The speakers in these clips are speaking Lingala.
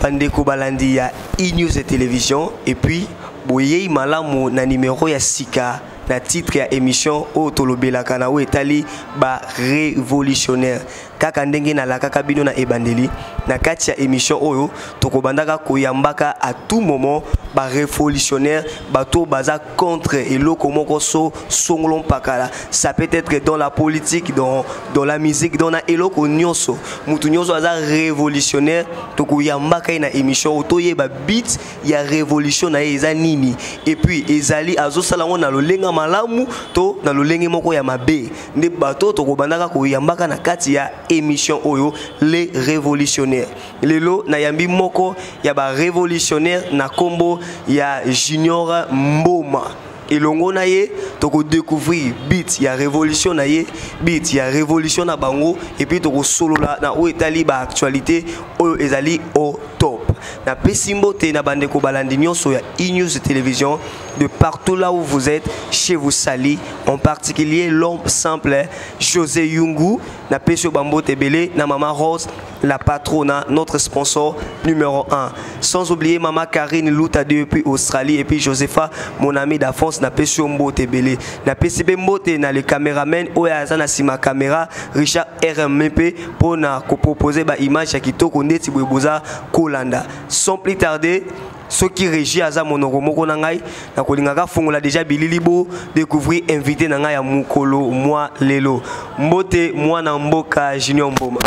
bandeko balandi ya e-news et télévision et puis boyei malamu na numéro ya sika na titre ya émission o tolobelaka na o etali ba révolutionnaire kaka ndenge na la kaka bino na ebandeli na kati ya émission oyo tokobandaka koyambaka à tout moment ba révolutionnaire bato baza contre eloko moko so songolon pakala. Ça peut être dans la politique, dans la musique, dans la eloko nyonso mutu nyonso aza révolutionnaire tokoyambaka na émission otoye ba beat ya révolution na eza nini et puis ezali azosala na lolenga malamu to na lolenge moko ya mabe nde bato tokobandaka koyambaka na kati ya émission oyo les révolutionnaires lelo na yambi moko ya ba révolutionnaire na kombo ya Junior Mboma elongo na ye toko découvrir beat ya révolution na ye beat ya révolution na bango et puis toko solola na o etali ba actualité oyo ezali au top na pesimbo te na bandeko balandi nyonso ya e-news télévision de partout là où vous êtes chez vous Sali en particulier l'homme simple José Yungu na pesio bambo tebele na maman Rose la patrona notre sponsor numéro 1 sans oublier maman Karine Louta depuis Australie et puis Josepha mon ami d'enfance na pesio mbo tebele na pesibe mbote na le caméraman oya na sima caméra Richard RMP pour na ko proposer ba image ya kitoko ndeti boza kolanda sans plus tarder ce qui régit aza monoko moko na ngai na kolingaka fungola déjà bililibo découvrir invité na ngai ya mukolo moi lelo mbote mwana mboka Junior Mboma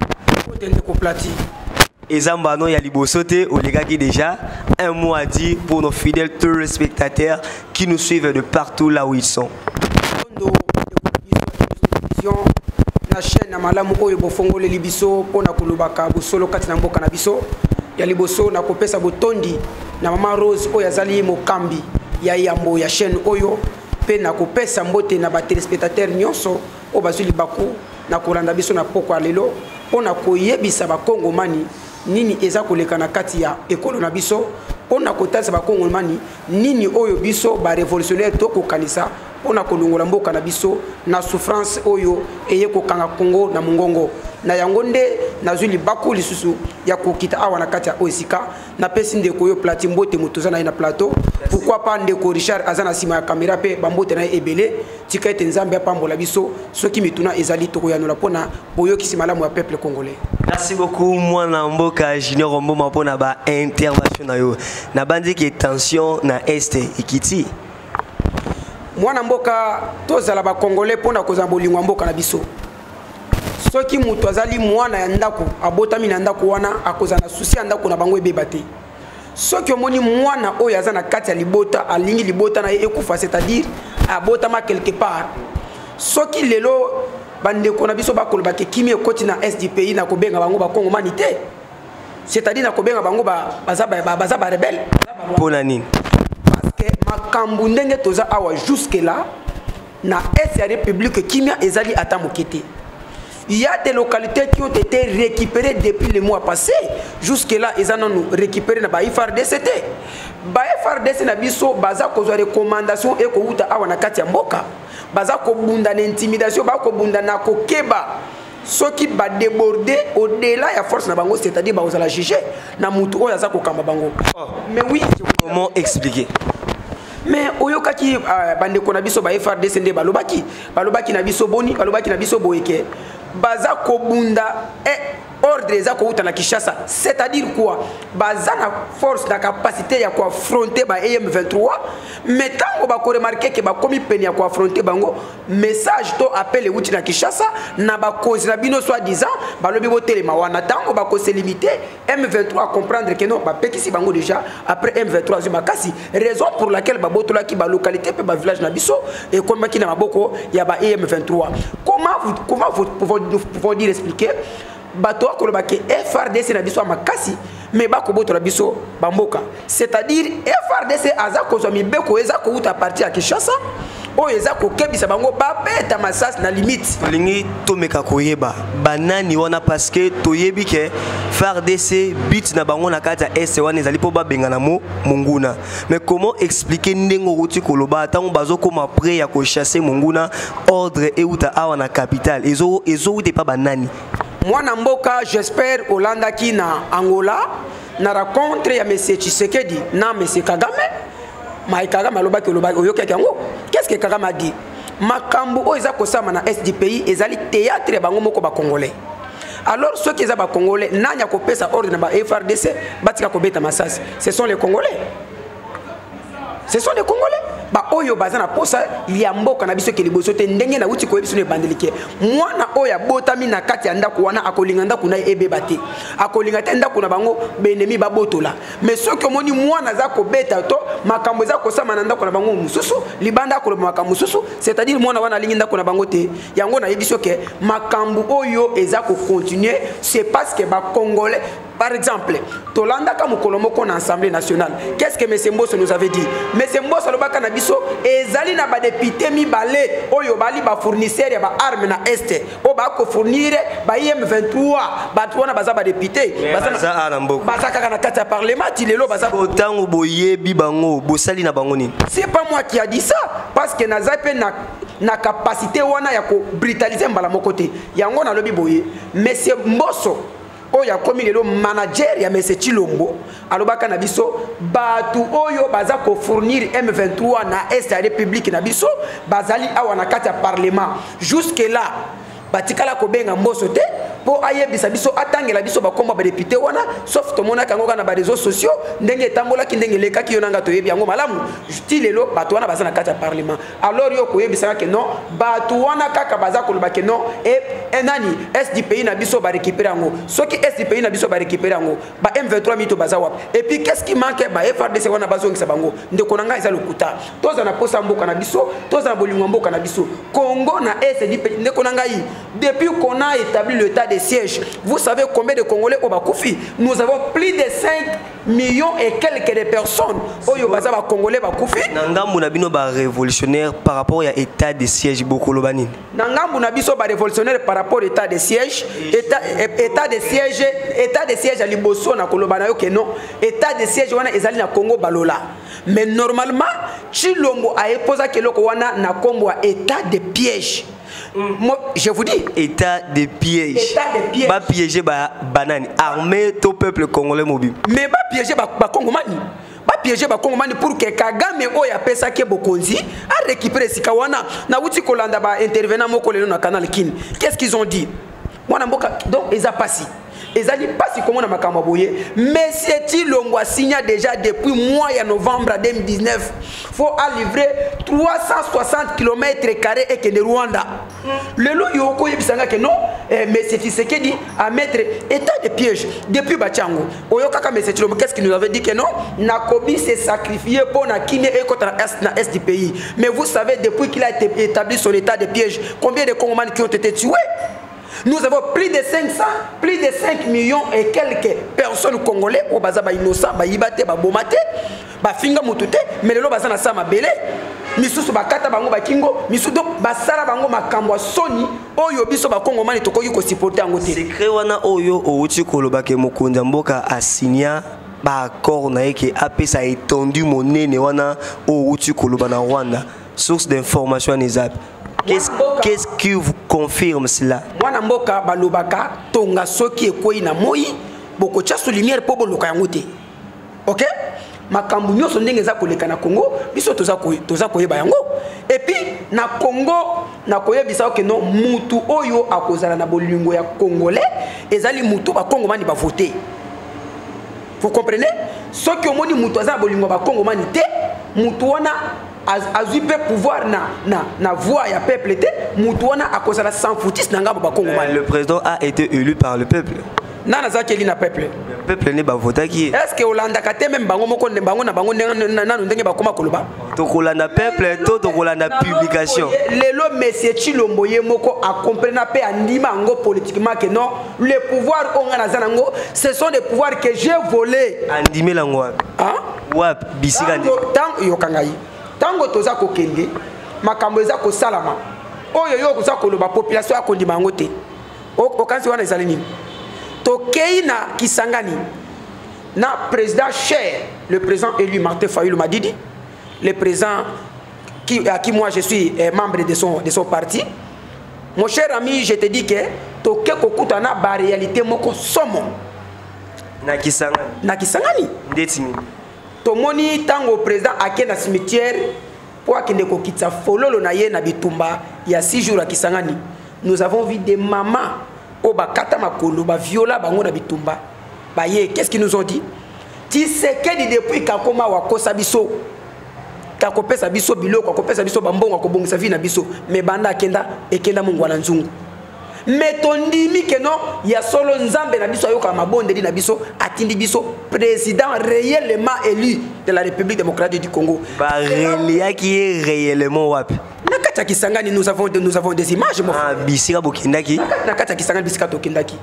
mbote ndeko plati ezambano ya liboso te olegaki déjà un mot à dire pour nos fidèles téléspectateurs qui nous suivent de partout là où ils sont na chaîne na malamu oyo bofongole libiso pona kulubaka busolo kati na mboka na biso ya liboso na kopesa botondi na mama Rose oyo azali mokambi ya yambo ya chaîne oyo pe na kopesa mbote na ba téléspectateurs nyonso o bazuli baku na kolanda biso na poko lelo pona koyebisa ba Kongomani nini eza koleka na kati ya ekolo na biso pona kotasa ba Kongomani nini oyo biso ba révolutionnaire to kokanisa pona kolongola mboka na biso na souffrance oyo eye kokanga Kongo na mungongo na yango nde nazuli baku lisusu ya kokita awa na kati ya osika na pesi ndeko yo plati mbote motoza na plateau pourquoi pas ndeko Richard azana sima ya caméra pe bambote na ebele tika ete nzambe apambola biso soki mituna ezali toko ya nola pona boyoki simalamu ya peuple congolais. Merci beaucoup mwana mboka Junior Mboma pona ba intervention na yo na bandi ki tension na este ikiti mwana mboka tozala ba congolais pona kozamba bolingwa mboka na biso soki mutu azali mwana ya ndako abotami na ndako wana akozana susi ya ndako na bango ebeba te soki omoni mwana oyo aza na kati ya libota alingi libota na ekufa c'est-à-dire abotama quelque part soki lelo bandeko na biso bakoloba ke kimi ekoti na est du pays na kobenga bango ba Kongomani te c'est-à-dire na kobenga bango baza ba rebelle pona nini parce que makambu ndenge toza awa jusque là na est ya république kimia ezali ata mokete. Il y a des localités qui ont été récupérées depuis le mois passé. Jusque-là, ils ont récupéré dans FRDC. FRDC na biso baza kozwa recommandation et ko uta awa na kati ya mboka. Baza ko bunda na intimidation, ba ko bunda na ko keba. Ceux qui ba déborder au-delà ya force na bango, c'est-à-dire ba ozala juger na mutu oyo aza ko kamba bango. Mais oui, comment expliquer? Mais oyokaki bandeko na biso ba FRDC nde balobaki na biso boni balobaki na biso boyeke baza kobunda ordre eza ko uta na Kinshasa, c'est-à-dire quoi baza na force na capacité ya ko affronter ba AM23 mais tango ba ko remarquer que ba komi peni ya ko affronter bango message to appel uti na Kinshasa na ba cause na bino soi-disant balobi botelema wana tango ba ko se limiter M23 à comprendre que non ba pekisi bango déjà après M23 zumakasi raison pour laquelle ba botola ki ba localité pe ba village na biso et comme ki na maboko ya ba AM23 comment vous pouvez dire expliquer bato akoloba ke FRDC na biso makasi mais bako boto la biso bamboka c'est-à-dire FRDC aza kozwa mibeko eza ko uta parti ya Kinshasa o eza ko kebisa bango ba beta masas na limite lingi to meka koyeba banani wana parce que toyebi ke FRDC bit na bango na kata est wana ezali po ba benga na monguna mais comment expliquer ndengo ruti koloba tango bazo koma prêt ya ko chasser monguna ordre e uta awa na capitale ezo uta pa banani. Mwana mboka j'espère Hollanda ki na Angola na rencontre ya monsieur Tshisekedi na monsieur Kagame mais Kagame alobaki oyoki yango. Qu'est-ce que Kagame a dit? Makambo o eza kosama na est du pays ezali théâtre ya bango moko ba congolais. Alors ceux qui sont congolais nanya ko pesa ordre na ba FRDC batika ko beta masasi. Ce sont les Congolais. Ce sont les Congolais. Ba oyo bazana posa ya mboka na biso ke liboso te ndenge na uti ko biso ne bandelike. Mwana oya botami na kati ya ndako wana akolinga ndako na ebeba te. Akolinga te ndako na bango benemi babotola. Mais ceux qui moni mwana za ko beta to makambo za ko sama na ndako na bango mususu libanda ko makambo mususu, c'est-à-dire mwana wana lingi ndako na bango te. Yango na yebiso ke makambo oyo eza ko continuer, c'est parce que ba Congolais. Par exemple, Tolanda comme Kolomoko en Assemblée nationale. Qu'est-ce que M. Mbosso nous avait dit? M. Mbosso lobaka na biso ezali na ba député mi balé oyo bali ba fournisseur ya ba armes na est o ba ko fournir ba M23 ba twana baza ba député baza anambo baza kaka na kati ya parlement tilelo baza otango boyebi bango bosali na bango nini. C'est pas moi qui a dit ça parce que na zape na capacité wana ya ko brutaliser mbala moko te yango na lobi boye M. Mbosso oya komi lelo manager ya M. Chilombo alobaka na biso batu oyo baza ko fournir M23 na est ya République na biso bazali awa na kati ya parlement jusque là batikala ko benga Mbosso te po ayebisa biso atangela biso bakomba ba député wana sauf to mona kango kana ba réseaux sociaux ndenge tambola ki ndenge leka ki yonanga to yebi yango malamu stilelo batu wana baza na kati ya parlement alors yo ko yebisa ke non batu wana kaka baza ko lobake non et nani est du pays na biso ba récupérer yango soki est du pays na biso ba récupérer yango ba M23 mito baza wap et puis qu'est-ce qui manque ba FRDC wana bazongisa bango ndeko nanga eza lokuta toza na posa mboka na biso toza na bolingo mboka na biso Congo na est du pays ndeko nanga yi. Depuis qu'on a établi l'état de siège, vous savez combien de Congolais au Bakoufi? Nous avons plus de 5 millions et quelques de personnes au Yobaza Congolais Bakoufi. Nanga Mounabino ba révolutionnaire par rapport à l'état de siège Bokolobani. Nanga Mounabiso ba révolutionnaire par rapport à l'état de siège, état de siège à Liboso na Kolobana yo que non, état de siège wana ezali na Congo balola. Mais normalement, Chilombo a posé que loko wana na kombo état de piège. Moi, je vous dis, état de piège. État de piège. Pas piéger ba banane. Armée tout peuple congolais mobile. Mais pas piéger ba Congomani. Pas piéger ba Congomani pour que Kagame oya pesa ke bokonzi a récupérer sikawana na wuti kolanda ba intervenant moko lelo na canal Kin. Qu'est-ce qu'ils ont dit? Mwana mboka donc ils a passé. Ils ont dit pas si comment na makamba boye. Mais c'est Longo a signé déjà depuis mois de novembre 2019. Faut à livrer 360 km² et que de Rwanda. Le lot yoko yebisanga que non, mais c'est Tshisekedi à mettre état de piège depuis Bachango. Oyoka ka monsieur Chilombo qu'est-ce qu'il nous avait dit que non, Nakobi s'est sacrifié pour na Kine et contre na est du pays. Mais vous savez depuis qu'il a été établi son état de piège, combien de Congolais qui ont été tués? Nous avons plus de 5 millions et quelques personnes congolais au bazaba innocent, ba yibate, ba bomate, ba finga mutute, mais le bazana sama belé. Misusu bakata bango bakingo, misusu donc basala bango makambo soni, oyo biso ba Congo mani tokoki ko supporter ngote. Secret wana oyo outi kolobake mokonza mboka asigna ba accord na yeke APS a étendu monene wana outi koloba na Rwanda. Source d'information nezap. Qu'est-ce qui vous confirme cela? Mwana mboka balobaka tonga soki ekoi na moi boko tchasu lumière po boloka yango te. OK? Makambu nyoso ndenge za koleka na Congo, biso toza koyeba yango. Et puis na Congo na koyebisa que non mutu oyo akozala na bolingo ya congolais ezali mutu ba Congomani ba voter. Vous comprenez? Ce que moni mutu aza bolingo ba Congomani te, mutu wana azui pe pouvoir na voix ya peuple te mutu wana akozala sans foutis na ngabo ba Congomani. Le président a été élu par le peuple. Nana za keli na peuple. Le peuple ne ba voter qui? Est-ce que Olanda kate même bango moko bango na bango nanu ndenge ba koma koloba? To kolanda peuple to kolanda publication. Lelo monsieur Chilombo ye moko a comprendre pe andima ngo politiquement que non, le pouvoir on na zanango, ce sont des pouvoirs que j'ai volés. Andime la ngwa. Hein? Wap bisikande. Tango yokangai. Tango toza ko kende makambo eza ko salama. Oyo yo ko za koloba population akondima ngo te. O kansi wana ezali nini? Tokei na Kisangani, na président cher, le président élu Martin Fayulu m'a dit, le président à qui moi je suis membre de son parti. Mon cher ami, je te dis que Tokei kokutana ba réalité moko somo. na Kisangani ndeti tomoni tango président ake na cimetière pour akende ko kitsa fololo na ye na bitumba ya 6 jours à Kisangani. Nous avons vu des mamans au bakata makolo ba viola bango na bitumba ba ye. Qu'est-ce qu'ils nous ont dit? Tshisekedi depuis kakoma wakosa biso kakopesa biso biloko kakopesa biso bambongo akobongisa vie na biso mais banda ekenda mungu na nzungu. Mais tondimi que non ya solo nzambe na biso ayoka mabonde di na biso atindi biso président réellement élu de la République démocratique du Congo. Ba réellement qui est réellement wap. Nakata Kisangani nous avons des images mon frère. Ah bisika bokindaki. Nakata Kisangani bisika tokindaki.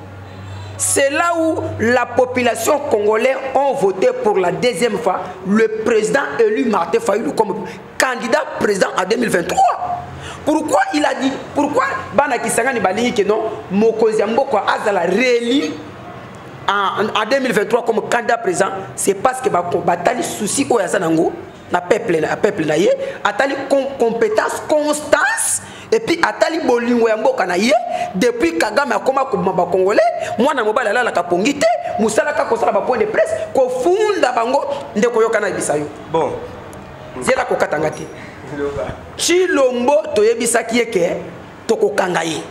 C'est là où la population congolaise a voté pour la deuxième fois le président élu Martin Fayulu comme candidat président en 2023. Pourquoi il a dit, pourquoi Bana Kisangani balingi que non, Mokonzi Mboko Azala réélu en 2023 comme candidat président, c'est parce que batali souci au Yasanango, na peuple na ye, atali compétence, constance. Et puis atali bolingo ya mboka na ye depuis Kagame akoma ko mamba congolais mwana mobala la kapongite musala ka kosala ba point de presse ko funda bango ndeko yokana bisayo bon zela ko katangati Chilombo toyebisaki eke toko kangaye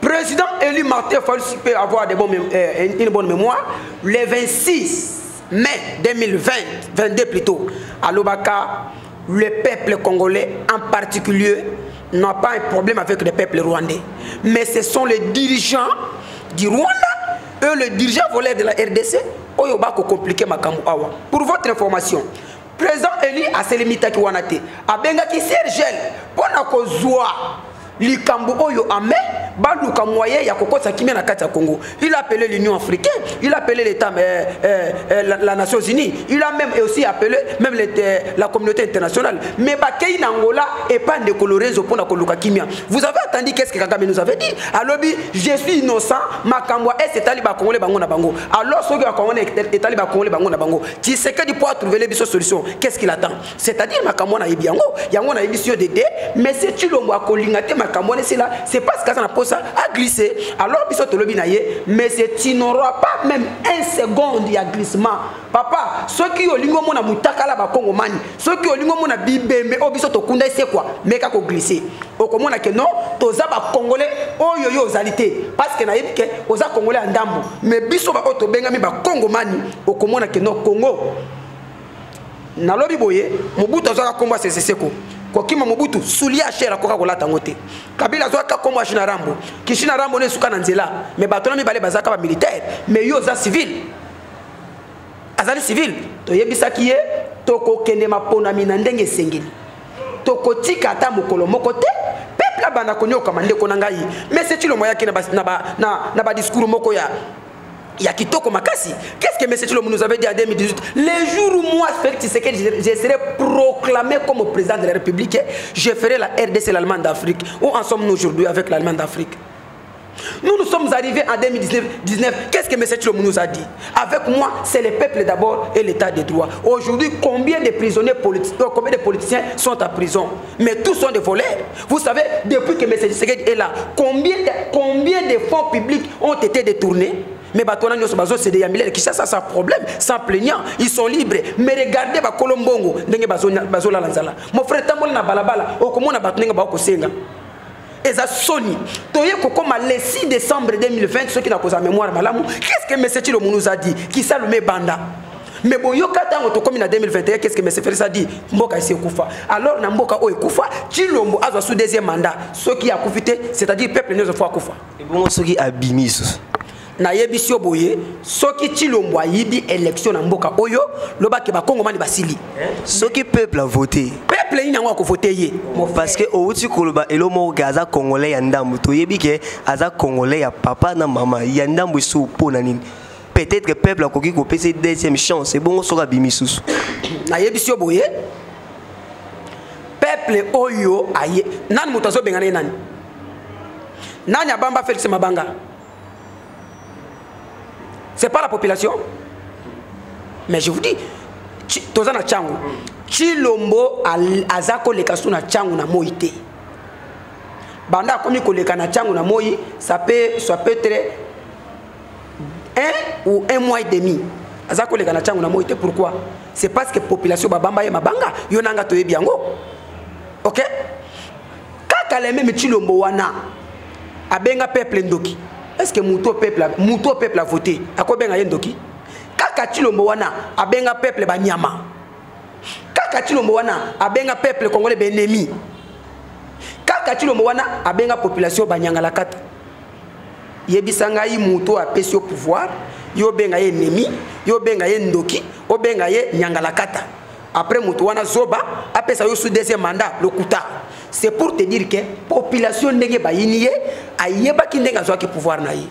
président élu Martin Fayulu peut avoir une bonne mémoire le 26 mai 2022 plutôt à Lobaka le peuple congolais en particulier n'a pas un problème avec le peuple rwandais. Mais ce sont les dirigeants du Rwanda et les dirigeants volés de la RDC qui ont compliqué ma kambu awa. Pour votre information, président Eli a se limité à Wanate. A Bengaki Sergel, pour na likambu oyo ame baluka moyen ya kokosa kimia na kati ya Congo. Il a appelé l'Union africaine, il a appelé l'État la Nations Unies, il a même aussi appelé même la communauté internationale. Mais bakei na Angola et pas de colorezo pour na koluka kimia. Vous avez entendu qu'est-ce que Kagame nous avait dit? Alors je suis innocent, makamwa est taliba congolais bango na bango. Alors ceux qui a congolais est taliba congolais bango na bango. Tshisekedi pour trouver les solutions. Qu'est-ce qu'il attend? C'est-à-dire makamwa na yebiango, yango na émission de dé, mais c'est tu l'ombo a kolingate c'est parce que ça n'a pas ça à glisser. Alors, mais tu n'auras pas même un seconde de glissement. Papa, ceux qui ont lingo mona mutakala ba Congo mani, ceux qui ont lingo mona bibembe obiso to kunda c'est quoi? Mais kako glisser. Au komona que non, toza ba congolais oyo yo zalité parce que na yebike oza congolais andambo. Mais biso ba oto benga mi ba Congo mani, au komona que non Congo. Na lobi boye, Mobutu azaka komba seseko. Kokima Mobutu sulia shera koka kolata ngote Kabila zoaka kombo Shina Rambo Kishina Rambo ne suka na nzela mais batona mi bale bazaka ba militaire mais yo za civil azali civil to yebisaki ye toko kende mapona mina ndenge sengeli toko tika ata mokolo moko te peuple bana konyoka mandeko na ngai mais c'est le moyen ki na ba discours moko ya kitoko makasi. Qu'est-ce que M. Tshilombo nous avait dit en 2018? Les jours où moi, je serai proclamé comme président de la République, je ferai la RDC, l'Allemagne d'Afrique. Où en sommes-nous aujourd'hui avec l'Allemagne d'Afrique? Nous sommes arrivés en 2019. Qu'est-ce que M. Tshilombo nous a dit? Avec moi, c'est le peuple d'abord et l'état de droit. Aujourd'hui, combien de prisonniers politiques, combien de politiciens sont en prison? Mais tous sont des voleurs. Vous savez, depuis que M. Tshisekedi est là, combien de fonds publics ont été détournés? Mais c'est des Yamilés qui ça sans problème, sans plaignant, ils sont libres. Mais regardez ba Kolombongo, ndenge bazola lanzala. Mon frère tamboli na balabala, okomona batnenga ba kosenga. Eza soni. Toye kokoma le 6 décembre 2020, ceux qui n'a pas mémoire malamu, qu'est-ce que M. Tshilombo nous a dit? Qui ça le met banda? Mais bon, yoka tango to comme en 2021, qu'est-ce que M. Félix a dit? Mboka isi kufa. Alors na mboka o kufa, Tshilombo azwa sous deuxième mandat. Ceux qui a kufité, c'est-à-dire peuple ne fois kufa. Et bon ceux qui abimis. Na yebisio boye soki Tshilombo yibi élection na mboka oyo loba ke ba Congo mani basili soki peuple a voté peuple ni nango ko voter ye parce que outi koloba elomo gaza congolais ya ndambu to yebi ke aza congolais ya papa na mama ya ndambu so pona nini peut-être que peuple a koki ko pese deuxième chance c'est bon soka bimisusu na yebisio boye peuple oyo aye nani mutazo bengana nani abamba Félix Mabanga. C'est pas la population. Mais je vous dis, Tozana Tchangu, Tshilombo azako lekasu na Tchangu na moite. Banda komi koleka na Tchangu na moi, ça peut être 1 ou 1 mois et demi. Azako le gana changu na moite pourquoi? C'est parce que population babamba ye mabanga yonanga to yebiango. OK? Kaka le même chilombo wana abenga peuple ndoki. Est-ce que muto peuple a voté? Akobenga yendoki? Kaka chilombo wana abenga peuple banyama. Kaka chilombo wana abenga peuple congolais benemi. Kaka chilombo wana abenga population banyanga la kata. Yebisanga yi muto apesi au pouvoir, yo benga ye ennemi, yo benga ye ndoki, o benga ye nyangala kata. Après muto wana zoba apesa yo sous deuxième mandat lokuta. C'est pour te dire que population ndenge bayini ye ayeba ki ndenga zwa ki pouvoir na ye.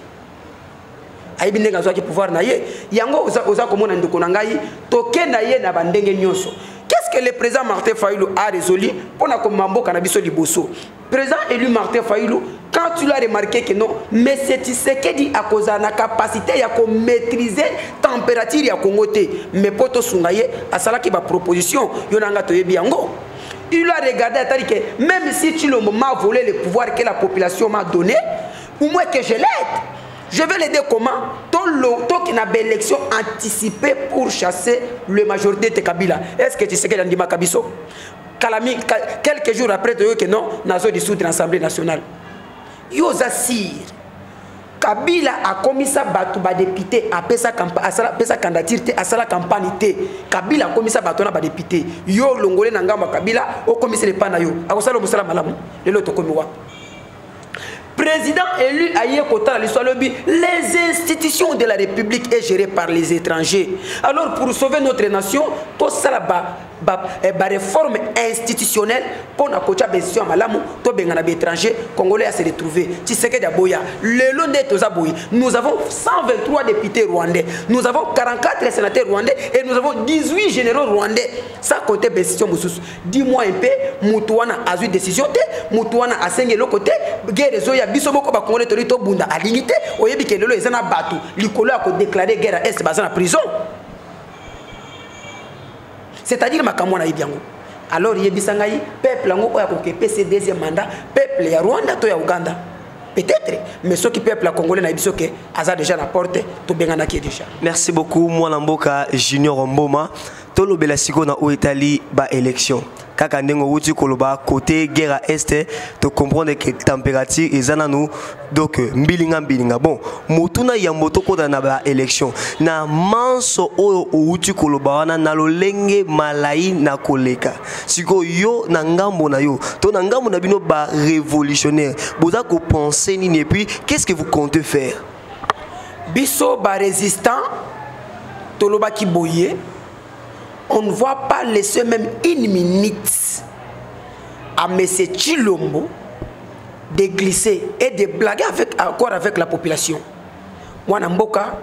Ayebi ndenga zwa ki pouvoir na ye. Yango oza komona ndoko na ngai toke na ye na bandenge nyonso. Qu'est-ce que le président Martin Fayulu a résolu pour na komambo kanabiso liboso? Président élu Martin Fayulu, quand tu l'as remarqué que non, mais c'est Tshisekedi a cause la capacité à maîtriser la température ya Congoté. Mais pour to sungaye, à cela qui va proposition, yonanga to yebiango. Il a regardé, c'est-à-dire que même si tu m'as volé le pouvoir que la population m'a donné, au moins que je l'aide. Je vais l'aider comment? Tant qu'il y a une élection anticipée pour chasser le majorité de Kabila. Est-ce que tu sais qu'il y a un Kabiso? Quelques jours après, tu dis que non, nous avons dissoudre l'Assemblée nationale. Yosasir. Kabila a commis ça, ba député, a fait sa candidature, a fait sa campagne. Kabila a commis ça, ba député. Yo, l'ongolais n'angamba Kabila, au commissaire de Panayo. A quoi ça le musala malamu? Le loto komiwa. Président élu à Yekota, les institutions de la République est gérées par les étrangers. Alors pour sauver notre nation, tout ça la réforme institutionnelle pour la coach bénédiction malamu, tout bengana étranger congolais à se retrouver. Tu sais que d'Aboya, le long de Tozaboui, nous avons 123 députés rwandais, nous avons 44 sénateurs rwandais et nous avons 18 généraux rwandais. Ça côté bénédiction mususu. Dis-moi un peu, Moutouana a eu décision, Moutouana a saigné le côté, guerre zoya biso moko ba congolais torito bunda à limité, oyebi ke lelo ezana batu, likolo a déclaré guerre à est bazana prison. C'est-à-dire makamwana ibiango. Alors yebisangai peuple ngo oya ko PC deuxième mandat, peuple ya Rwanda to ya Uganda. Peut-être, mais ceux qui peuple congolais na biso ke aza déjà la porte to bengana ki déjà. Merci beaucoup Mwana Mboka Junior Mboma. Tolo bela siko na o Italie ba élection. Kaka ndengo wuti koloba côté guerre à est to comprendre que température ezana nous donc mbilinga bon motuna ya moto ko na ba élection na manso o wuti koloba wana na lolenge malai na koleka siko yo na ngambo na yo to na ngambo na bino ba révolutionnaire boza ko penser ni et puis qu'est-ce que vous comptez faire? Biso ba résistant toloba ki boye. On ne va pas laisser même une minute à M. Chilombo de glisser et de blaguer encore avec la population. Moi, Namboka,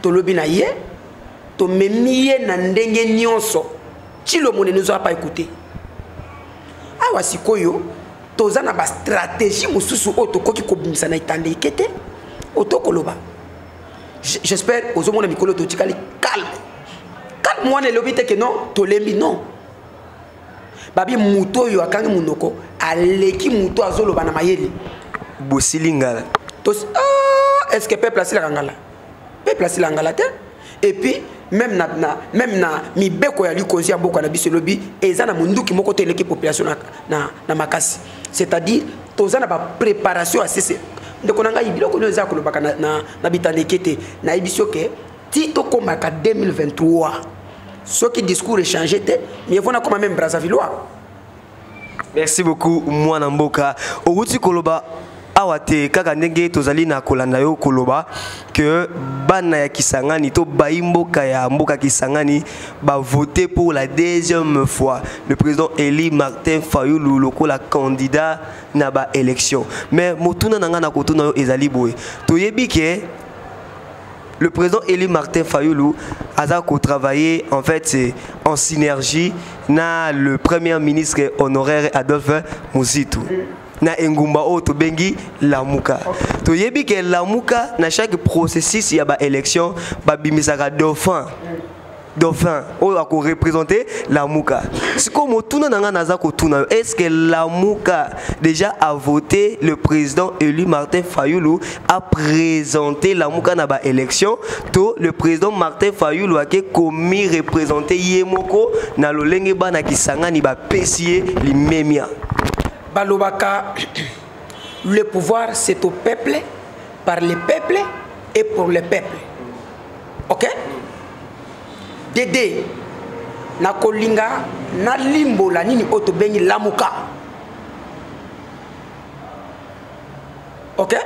Tolobi na ye, to memiye na ndenge nyonso. Chilombo ne nous a pas écouté. Awa sikoyo, toza na ba stratégie mususu otokoki kobimisa na itande ikete, otokoloba. J'espère aux hommes mikolo totikali calme. Moi ne l'obite que non, tolembi non. Babi muto yo akangi munoko, aleki muto azolo bana mayeli. Bosilingala. Est-ce que peuple asila ngala? Peuple asila ngala te? Et puis même na mi beko ya likozi mboka na biso lobi ezana munduki moko te leki population na makasi. C'est-à-dire tozana ba préparation à cesse. Ndeko nanga ibiloko no za kolobaka na bitande kete na ibiso ke tito komaka 2023. Ce qui discours est changé, mais il faut comme même Brazzavillois. Merci beaucoup, Mwana Mboka. Oruti Koloba, awate kaka ndenge tozali na kolanda yo koloba que bana ya Kisangani to baimboka ya mboka Kisangani ba voter pour la deuxième fois le président Eli Martin Fayulu lokola candidat na ba élection. Mais motuna nanga na kotuna yo ezali boy. Toyebi ke le président Eli Martin Fayulu a travaillé en fait en synergie na le premier ministre honoraire Adolphe Muzitu. Na engumba o to bengi Lamuka. To yebi ke Lamuka na chaque processus ya ba élection ba bimisaka dauphin. dauphin oyo ako représenter Lamuka. Siko motuna nanga naza ko tuna, est-ce que Lamuka déjà a voté le président élu Martin Fayulu a présenté Lamuka na ba élection to le président Martin Fayulu a commis représenter Yemoko na lolenge bana kisangani ba pesier limemia. Balobaka, le pouvoir c'est au peuple, par le peuple et pour le peuple. Ok? Dédé, na kolinga, na limbo la nini oto bengi Lamuka. Ok?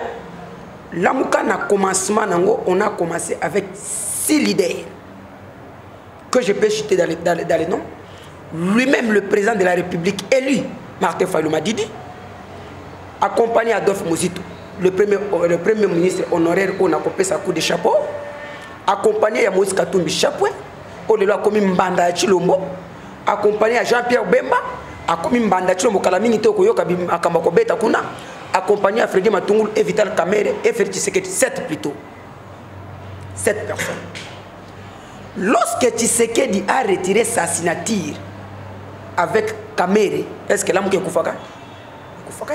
Lamuka na commencement nango, on a commencé avec 6 leaders que je peux citer dans les noms. Lui-même, le président de la République élu, Martin Fayulu Madidi, accompagné Adolphe Muzito, le premier ministre honoraire on a coupé sa coup de chapeau, accompagné à Moïse Katumbi Chapoué, on l'a commis Mbanda Chilombo, accompagné à Jean-Pierre Bemba, a commis Mbanda Chilombo Kalamini Tokoyoka Akambako Beta Kuna, accompagné à Frédéric Matungul et Vital Kamere et Félix Tshisekedi, 7 plutôt. 7 personnes. Lorsque Tshisekedi a retiré sa signature avec Kamere, est-ce que Lamuka est Koufaka? Koufaka.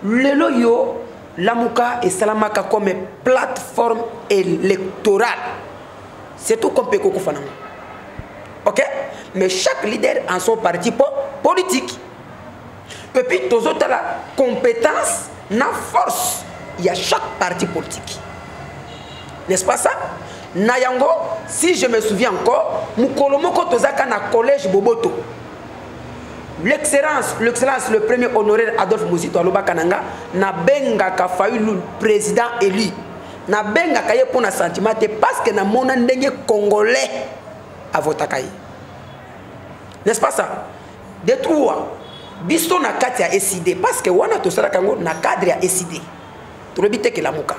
Le loyo, Lamuka et Salamaka comme plateforme électorale. C'est tout comme Peko Koufana. Ok? Mais chaque leader a son parti politique. Et puis, tous autres la compétence, la force, il y a chaque parti politique. N'est-ce pas ça? Nayango, si je me souviens encore, Mukolomoko Tozaka na collège Boboto. L'excellence, le premier honoraire Adolphe Muzito Aloba Kananga, na benga ka Fayulu président élu. Na benga kaye pour na sentiment parce que na mona ndenge congolais à votakai. N'est-ce pas ça? De trois, bisto na kati ya SID parce que wana tosala kango na cadre ya SID. Tulobite ke Lamuka.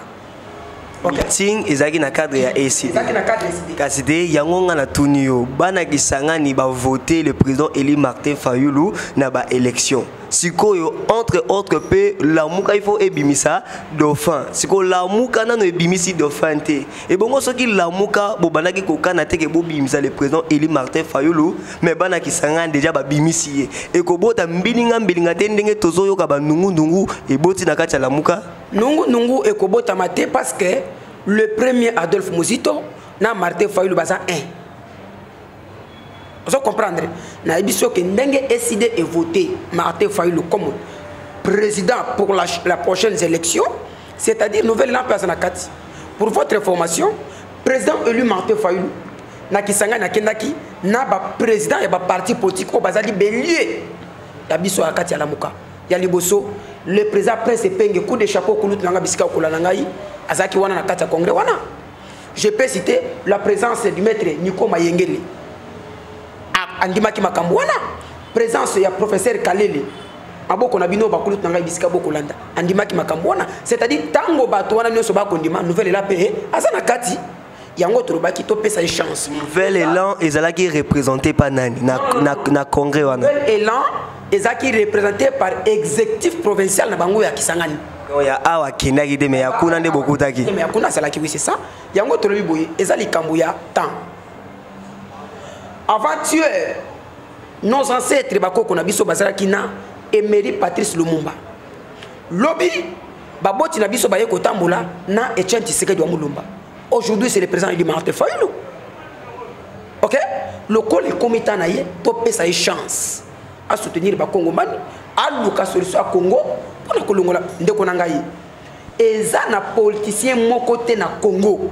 Meeting ezaki na cadre ya ACD. Kaside yango nga na tunio bana kisangani ba voter le président élu Martin Fayulu na ba élection. Sikoyo entre autres pe Lamuka il faut ebimisa dauphin. Siko Lamuka na no ebimisi dauphin te. Et bongo soki Lamuka bo banaki kokana te ke bo bimisa le président élu Martin Fayulu mais bana kisangani déjà ba bimisi et ko bota mbilinga te ndenge tozoyo ka ba nungu et boti na kati ya Lamuka. Nungu et ko bota mate parce que le premier Adolphe Muzito na Martin Fayulu baza 1. Vous comprendre? Na ebiso que ndenge SID est voté Martin Fayulu comme président pour la prochaine élection, c'est-à-dire nouvelle place na kati. Pour votre information, président élu Martin Fayulu na kisanga na kendaki na ba président et ba parti politique au bazali bélier la biso na kati ya Lamuka. Ya liboso le président Prince Penge coup de chapeau kulutu nanga bisika kolana ngai azaki wana na kati ya congrès wana. Je peux citer la présence du maître Nico Mayengeli. Andimaki makambo wana. Présence ya professeur Kalele. Aboko na bino bakulutu nanga bisika boko landa. Andimaki makambo wana. C'est-à-dire tango bato wana nyoso ba kondima nouvelle élan pe azana kati yango turubaki to pesa chance. Nouvel élan ezalaki représenté par nani na congrès wana. Nouvel élan ezaki représenté par exécutif provincial na bango ya Kisangani. Ya awa kindaki de me yakuna nde bokutaki. Mais yakuna salaki oui c'est ça. Yango tolobi boye ezali kambo ya temps. Avant-hier, nos ancêtres bakoko na biso bazala kina Emery Patrice Lumumba. Lobby baboti na biso baye kotambola na Etienne Tshisekedi wa Mulumba. Aujourd'hui c'est le président du Martin Fayulu. OK? Le col est comité na ye to pesa chance à soutenir ba Congomani, à luka solution à Congo pour na kolongola ndeko na ngai. Eza na politicien mon côté na Congo.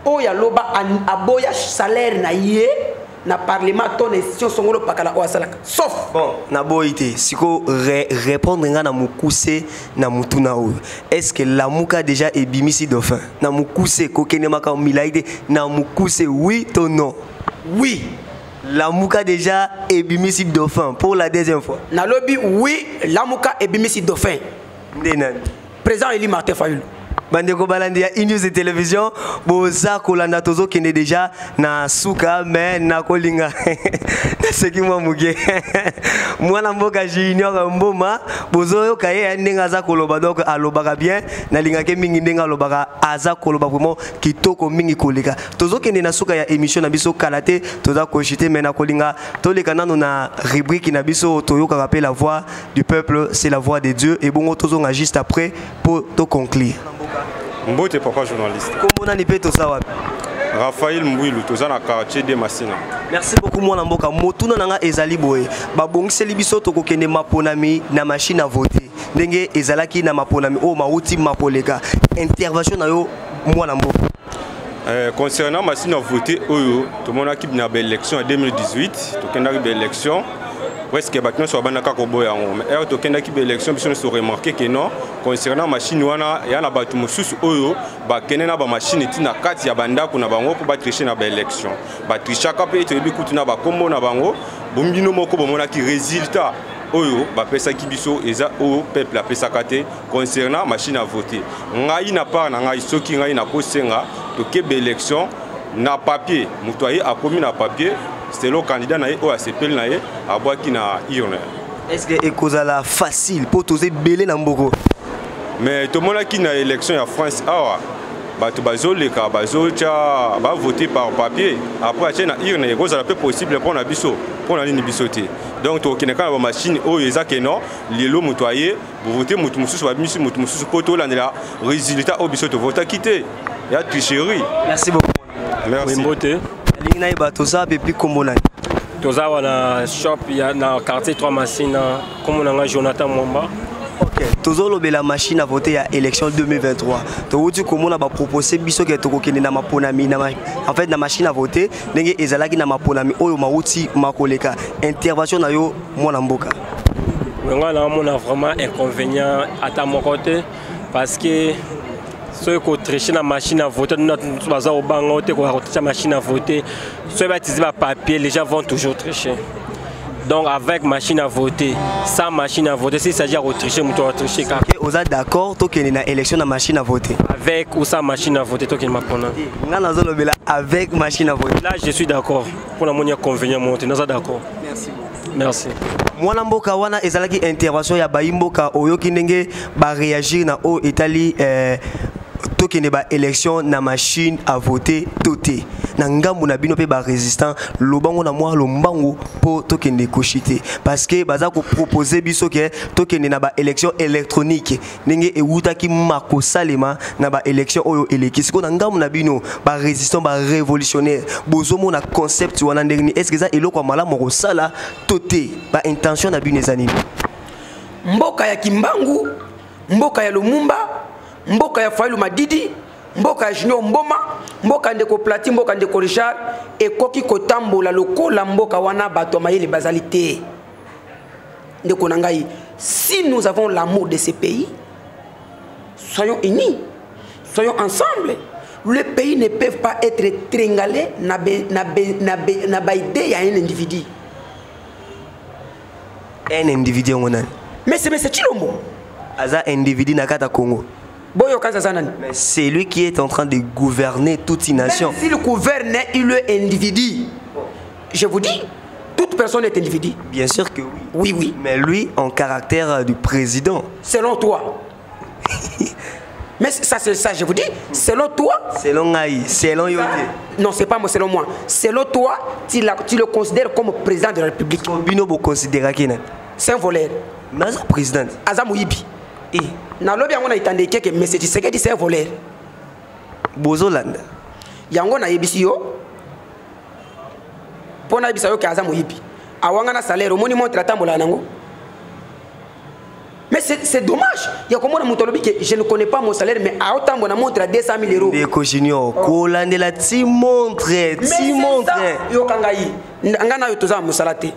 Oya loba aboya salaire na ye na parlement ton institution songolo pakala o asalaka sauf bon na boité siko répondre nga na mukuse na mutuna o est-ce que Lamuka déjà ebimisi dauphin na mukuse kokene maka milaide na mukuse oui ou non? Oui, Lamuka déjà ebimisi dauphin pour la deuxième fois. Na lobby oui, Lamuka ebimisi dauphin. Ndenan Président élu Martin Fayulu. bandeko balandi ya News et Télévision boza kolanda tozo kende déjà na suka mais na kolinga na seki mwa muke mwana mboka junior mboma bozo yo kaye ndenga za koloba donc alobaka bien na linga ke mingi ndenga alobaka aza koloba vraiment kitoko mingi koleka tozo kende na suka ya émission na biso kalate toza kochiter mais na kolinga toleka nano na rubrique na biso toyoka rappeler la voix du peuple c'est la voix de Dieu et bon tozo nga juste après pour te conclure. Mbote papa journaliste. Comment on a nipe to ça wapi? Raphaël Mbouilou toza na quartier de Massina. Merci beaucoup mwana mboka motuna nanga ezali boye. Ba bongiseli biso to kokende maponami na machine à voter. Ndenge ezalaki na maponami o mauti makoleka. Intervention na yo mwana mboka. Concernant machine à voter oyo to mona ki na élection en 2018, to kenda ki élection presque bâtiment sur bana ka koboya ngo mais to kenda ki élection biso se remarquer que non concernant machine wana ya na batu mususu oyo ba kene na ba machine tina kati ya banda kuna bango ko ba tricher na ba élection ba tricher ka pe to bi kutuna ba kombo na bango bombino moko bomona ki résultat oyo ba pesa ki biso eza o peuple a pesa kate concernant machine à voter ngai na part na ngai soki ngai na kosenga to ke élection na papier mutoye a commis na papier c'est le candidat na o ACPL na ye abwaki na urne. Est-ce que ekozala facile pour toser belé na mboko? Mais tout le monde qui na élection en France awa bato bazoleka bazocha ba voter par papier après ache na urne ekozala peu possible pour na biso pour na ligne bisoté. Donc to kineka na machine o ezake non lelo mutoye vous voter mutu mususu ba biso mutu mususu poto landela résultat o biso to voter quitter. Il y a tricherie. Merci beaucoup. Merci. Mbote. Lingina iba toza pepi komona. Toza wana shop ya na quartier 3 Massina comme na Jonathan Mwamba. OK. Tozo lobela machine à voter à élection 2023. To wuti komona ba proposer biso ke tokokende na maponami na en fait na machine à voter ndenge ezalaki na maponami oyo mauti makoleka. Intervention na yo mwana mboka. Nga na mona vraiment inconvénient à mon côté parce que ceux qui ont triché la machine à voter, nous avons la machine à voter. Ceux qui ont papier, les gens vont toujours tricher. Donc avec machine à voter, sans machine à voter, s'il s'agit de tricher, nous devons tricher. Vous êtes d'accord que vous avez élection de machine à voter? Avec ou sans machine à voter, avec machine à voter. Là, je suis d'accord. Pour la monnaie convenient, nous sommes d'accord. Merci. Merci. Mwana mboka wana ezalaki intervention ya bayimboka oyoki ndenge ba réagir na o Italie tokene ba élection na machine à voter toté na ngambu na bino pe ba résistant lobango na mwa lombango po tokende kochité parce que baza ko proposer biso ke tokende na ba élection électronique ndenge ewutaki makosalema na ba élection oyo eleki siko na ngambu na bino ba résistant ba révolutionnaire bozomo na concept wana ndenge est-ce que ça eloko malamu ko sala toté ba intention na bino ezani mboka ya Kimbangu mboka ya Lumumba mboka ya Failu Madidi mboka ya Junior Mboma mboka ndeko Plati mboka ndeko Richard ekoki kotambola lokola mboka wana bato mayele bazalité ndeko nangai si nous avons l'amour de ces pays soyons unis soyons ensemble les pays ne peuvent pas être tringalés na baïdé ya un individu mais c'est Chilombo aza individu na kata Congo. C'est lui qui est en train de gouverner toute une nation. Même s'il gouverne, il est individu. Je vous dis, toute personne est individu. Bien sûr que oui. Oui, oui. Mais lui, en caractère du président. Selon toi. Mais ça, c'est ça, je vous dis. Selon toi. Selon Aïe, selon Yoté. Non, c'est pas moi, selon moi. Selon toi, tu le considères comme président de la République. Bino considère qui? C'est un voleur. Mais c'est président. Azamouibi. Et na lobi yango na itande que mais c'est Tshisekedi c'est un voleur. Bozolanda. Yango na yebisi yo. Pona yebisa yo ke aza moyibi. Awanga na salaire au moni montre tambola nango. Mais c'est dommage. Il y a comme on mutolobi que je ne connais pas mon salaire mais a autant mon montre à 200 000 €. Deko Junior, kolande la ti montre, ti montre. Yo kangai. Ngana yo toza musalate.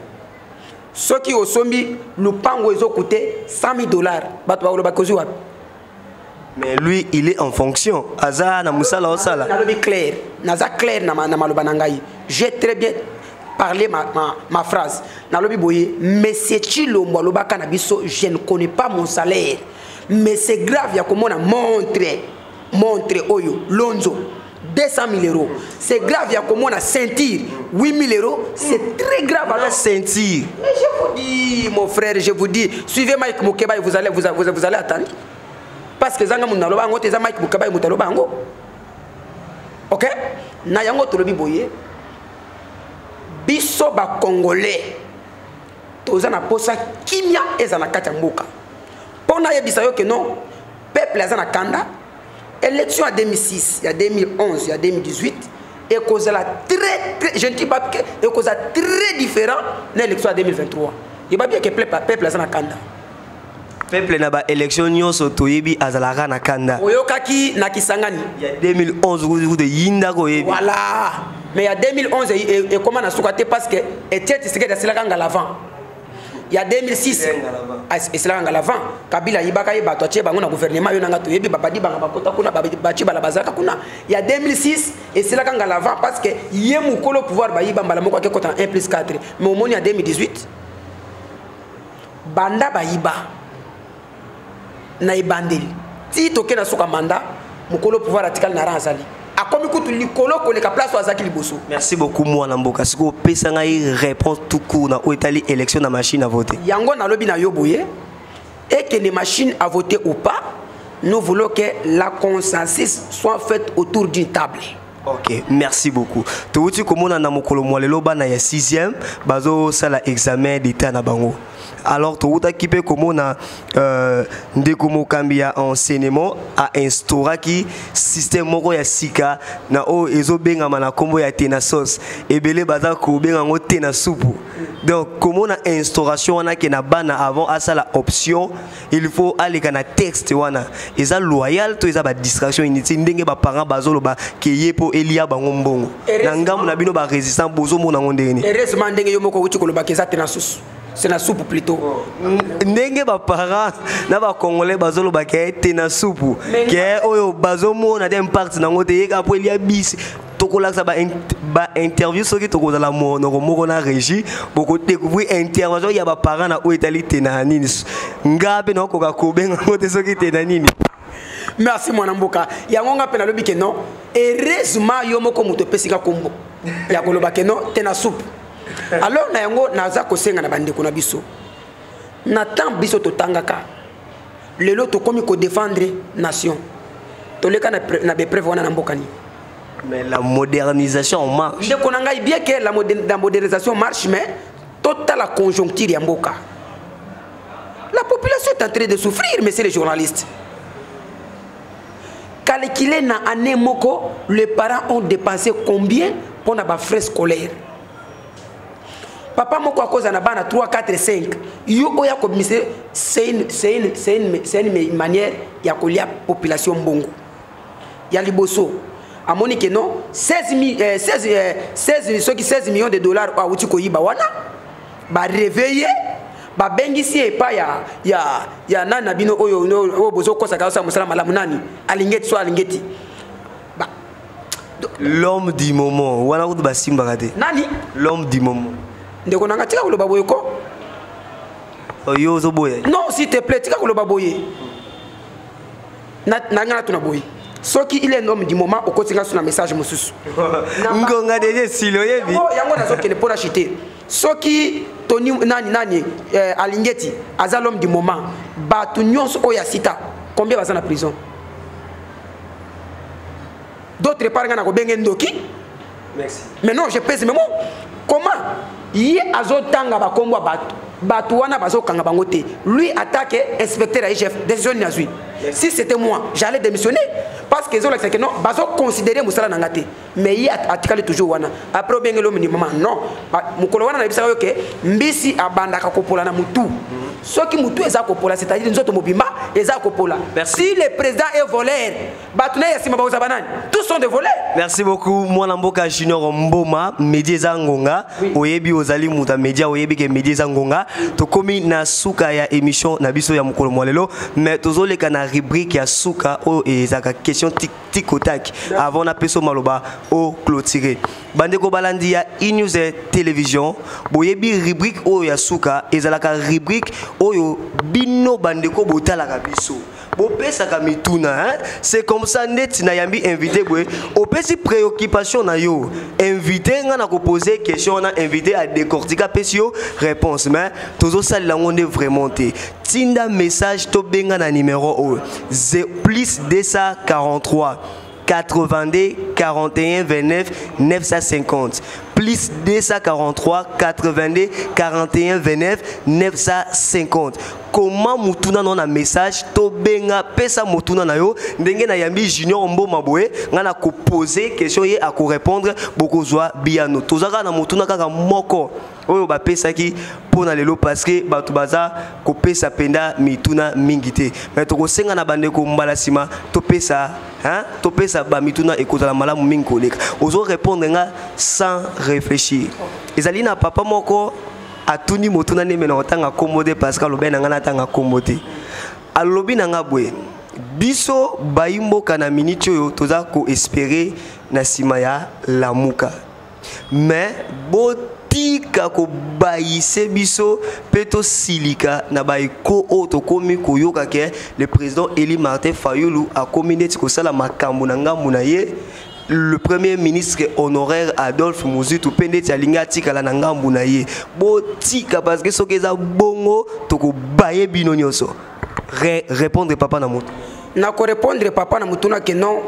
Ceux qui ont sombi le pango ils ont coûté 100 000 $. Mais lui, il est en fonction. Aza na musala osala. Nalobi clair, naza clair na maloba nangai. J'ai très bien parlé ma phrase. Nalobi boye, monsieur Chilombo lobaka na biso, je ne connais pas mon salaire. Mais c'est grave, il y a comment on a montré. montre oyo lonzo 200 000 euros. C'est grave, il y a comment on a ceinture 8 000 euros. C'est très grave. La ceinture. Mais je vous dis, mon frère, je vous dis, suivez Mike Mokeba et vous allez attendre. Parce que Zanga Mounaloba, on a Mike Mokeba et Moutaloba. Ok? Nayango Tolobi Boye. Biso ba Congolais. Tozana posa kimia ezana katamboka. Pona yebisa yo que non, peuple azana kanda. Élection en 2006, il y a 2011, il y a 2018, et cause la très, je ne dis pas que, et cause très différent de l'élection en 2023. Il n'y a pas bien que le peuple azana kanda. Peuple n'a pas élection nyonso toyebi azalara na kanda. Oyokaki na Kisangani. Il y a 2011 vous de Yinda koyebi. Voilà. Mais il y a 2011 et comment on a soukate parce que était Tshisekedi a silakanga l'avant. Il y a 2006 et c'est là en l'avant Kabila yibaka yeba toache bango na gouvernement yo nanga toyebi babadi banga bakota kuna bachi bala bazaka kuna. Il y a 2006 et c'est là en l'avant parce que yemu kolo pouvoir ba yiba mbala moko akota 1+4 mais au moins il y a 2018 banda ba yiba na ibandeli ti toke na suka manda mukolo pouvoir atikal na ranzali. Merci beaucoup moi Namboka. Si vous avez réponse tout court dans l'élection élection la machine à voter. Yango na lobi na yoboye et que les machines à voter ou pas, nous voulons que la consensus soit faite autour d'une table. Ok, merci beaucoup. Tout comme on a na mokolo mwalelo bana ya 6e, bazo sala examen d'état na bango. Alors tout qui peut comme on a ndeko mokambi ya enseignement a instaura qui système moko ya sika na o ezo benga mana kombo ya tenasos ebele baza ko benga ngo tenasupu. Donc comme on a instauration wana ke na bana avant à ça la option il faut aller kana texte wana eza loyal to eza ba distraction inutile ndenge ba parents bazolo ba keye po elia bango mbongo na ngamu na bino ba résistant bozo mona ngondeni heureusement ndenge yo moko uti koloba keza tenasus. C'est la soupe plutôt. Ndenge ba parents na ba congolais bazolo ba ke tena soupe ke oyo bazomo na dem parti na ngote yeka po elia bis tokola sa ba interview soki tokoza la moko na régie boko découvrir intervention ya ba parents na o etali tena nini ngabe na ko ka kobenga ngote soki tena nini. Merci mon amboka. Yango nga pena lobi ke non heureusement yo moko muto pesika kombo ya koloba ke non tena soupe. Alors na yango naza kosenga na bandeko na biso na temps biso totangaka lelo to komi ko défendre nation toleka na be prévoir na mbokani. Mais la modernisation marche. Ndeko na ngai bien que la modernisation marche mais toute la conjoncture ya mboka. La population est en train de souffrir mais c'est les journalistes. Calculer na année moko les parents ont dépensé combien pour na ba frais scolaires. Papa moko a cause na bana 3 4 5 yo oya ko ministère c'est une manière ya kolia population mbongo ya liboso amoni que non 16 millions de dollars a uti ko yiba wana ba réveiller ba bengisi e pa ya nana bino oyo bozo kosa ka sa musala malamu nani alingeti so alingeti ba l'homme du moment wana ko ba simba kate nani l'homme du moment. Ndeko nanga tika koloba boye ko oyo zo boye non s'il te plaît tika koloba boye na ngana tuna boye soki il est un homme du moment okotinga sur un message mususu ngonga deje silo yebi yango na soki ne pour acheter soki toni nani alingeti aza l'homme du moment batu nyonso oya sita combien baza na prison d'autres part ngana ko bengen ndoki merci mais non je pèse mes mots comment yi azotanga bakombo batu wana bazokanga bango te lui attaque inspecteur à chef décision nazui si c'était moi j'allais démissionner parce que zola que non bazo considérer musala nangate mais yi atikale toujours wana après bengelo minimum non mukolo wana na bisaka yoke mbisi abandaka kopola na mutu soki mutu eza kopola c'est-à-dire nzoto mobimba eza kopola si le président est voleur batuna yasima baoza banani tous sont des voleurs. Merci beaucoup mwana mboka Junior Mboma média zangonga oyebi ozali muta média oyebi ke média zangonga to komi na suka ya émission na biso ya mukolo mwalelo mais tozoleka na rubrique ya suka o ezaka question tic au tac avant na peso maloba o clôturer bandeko balandi ya e-news télévision boyebi rubrique o ya suka ezalaka rubrique oyo bino bandeko botalaka biso bopesaka mituna hein? C'est comme ça net na yambi invité boy opesi préoccupation na yo invité nga na ko poser question na invité à décortiquer pesio réponse mais tozo sali la ngonde vraiment té tinda message to benga na numéro o plus 243 82 41 29 950 plus 243 82 41 29 950. Comment mutuna non na message to benga pesa mutuna na yo ndenge na yambi junior mboma boye ngana ko poser question ye a ko répondre boko zwa biano tozaka na mutuna kaka moko oyo ba pesa ki pona lelo parce que batu baza ko pesa penda mituna mingité mais to ko senga na bande ko mbala sima to pesa hein to pesa ba mituna ekozala malamu mingi koleka ozo répondre nga sans réfléchir ezali na papa moko atuni motuna ne mena otanga commode parce que lobe na ngana tanga commode alobi na ngabwe biso baimbo kana minute yo toza ko espérer na sima ya lamuka mais botika ko baïse biso peto silika na baiko oto komi koyoka ke le président Eli Martin Fayulu a communiqué ko sala makambo na ngambu na ye le premier ministre honoraire Adolphe Muzitu pende tialinga tikala na ngambu na ye botika parce que sokeza bongo toko baye bino nyoso répondre papa na mutu na ko répondre papa na mutu na que non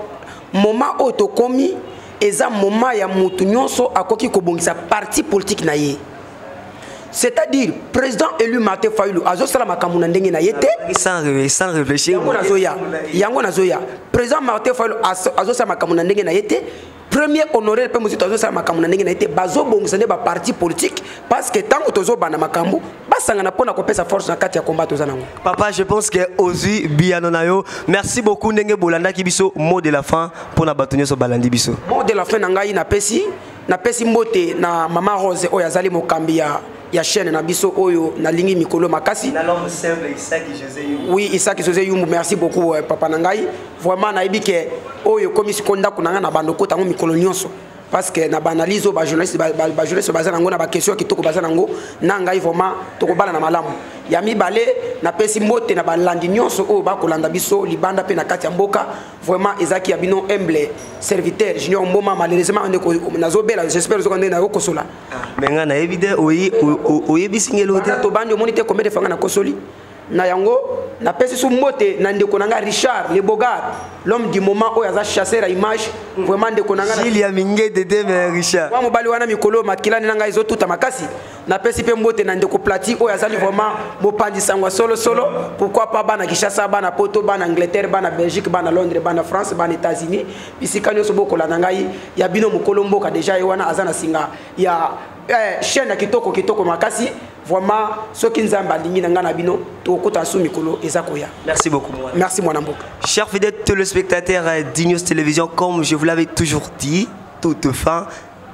moment auto komi eza moment ya mutu nyonso akoki ko bongisa parti politique na ye c'est-à-dire président élu Martin Fayulu azo sala makambu na ndenge na yete sans réfléchir yango nazoya président Martin Fayulu azo sala makambu na ndenge na yete premier honoraire pe Muzitu azo sala makambu na ndenge na yete bazo bongisa ne ba parti politique parce que tango tozo bana makambu basanga na pona ko pesa force na kati ya combat toza nango. Papa, je pense que ozi biano na yo merci beaucoup ndenge bolanda ki biso mot de la fin pona batonyo so balandi biso mot de la fin na ngai na pesi mbote na mama Rose oyo azali mokambi ya chaîne na biso oyo na lingi mikolo makasi na l'homme simple Isaki José Yumbu. Oui, Isaki José Yumbu, merci beaucoup papa nangai vraiment na ibi ke oyo komisi konda kunanga na bandoko tango mikolo nyonso parce que na banalizo ba journaliste baza nango na ba question ki toko baza nango na ngai vraiment toko bala na malamu ya mibale na pesi mbote na balandi nyonso oyo ba kolanda biso libanda pe na kati ya mboka vraiment ezaki ya bino humble serviteur junior mboma malheureusement ndeko nazobela j'espère zo kande na yo kosola menga na évide oyi bisingelo te to bandi monite combien de fanga na kosoli na yango na pesi su mbote na ndeko nanga Richard Le Bogard l'homme du moment oyo aza chasseur à image vraiment ndeko nanga il y a mingi de mais Richard wa mobali wana mikolo makilani nanga izo tuta makasi na pesi pe mbote na ndeko Plati oyo azali vraiment mopandi sangwa solo pourquoi pas bana Kishasa bana Poto bana Angleterre bana Belgique bana Londres bana France bana États-Unis bisika nyoso bokola nangai ya bino mokolo mboka déjà wana azana singa ya chaîne kitoko makasi vraiment ce qui nous a baligné dans la bino to kota sou mikolo ezakoya. Merci beaucoup moi. Merci mon amboka. Chers fidèles téléspectateurs d'Inews Télévision, comme je vous l'avais toujours dit, toute fin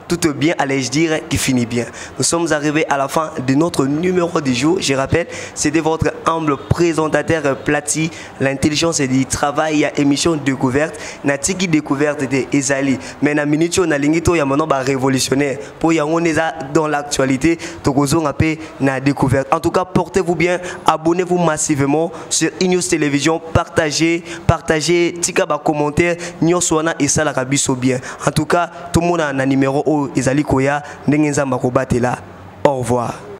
tout bien, allais-je dire, qui finit bien. Nous sommes arrivés à la fin de notre numéro du jour. Je rappelle, c'était votre humble présentateur Plati, l'intelligence et du travail à émission découverte. Natiki découverte de Ezali. Mais na minute on a lingito ya maintenant révolutionnaire. Pour y on est dans l'actualité, tokozo ngapé na découverte. En tout cas, portez-vous bien, abonnez-vous massivement sur Inews Télévision, partagez, tika ba commentaire, nyoswana et ça la kabiso bien. En tout cas, tout le monde a un numéro Ezali Koya, Nengenza Makobatela. Au revoir.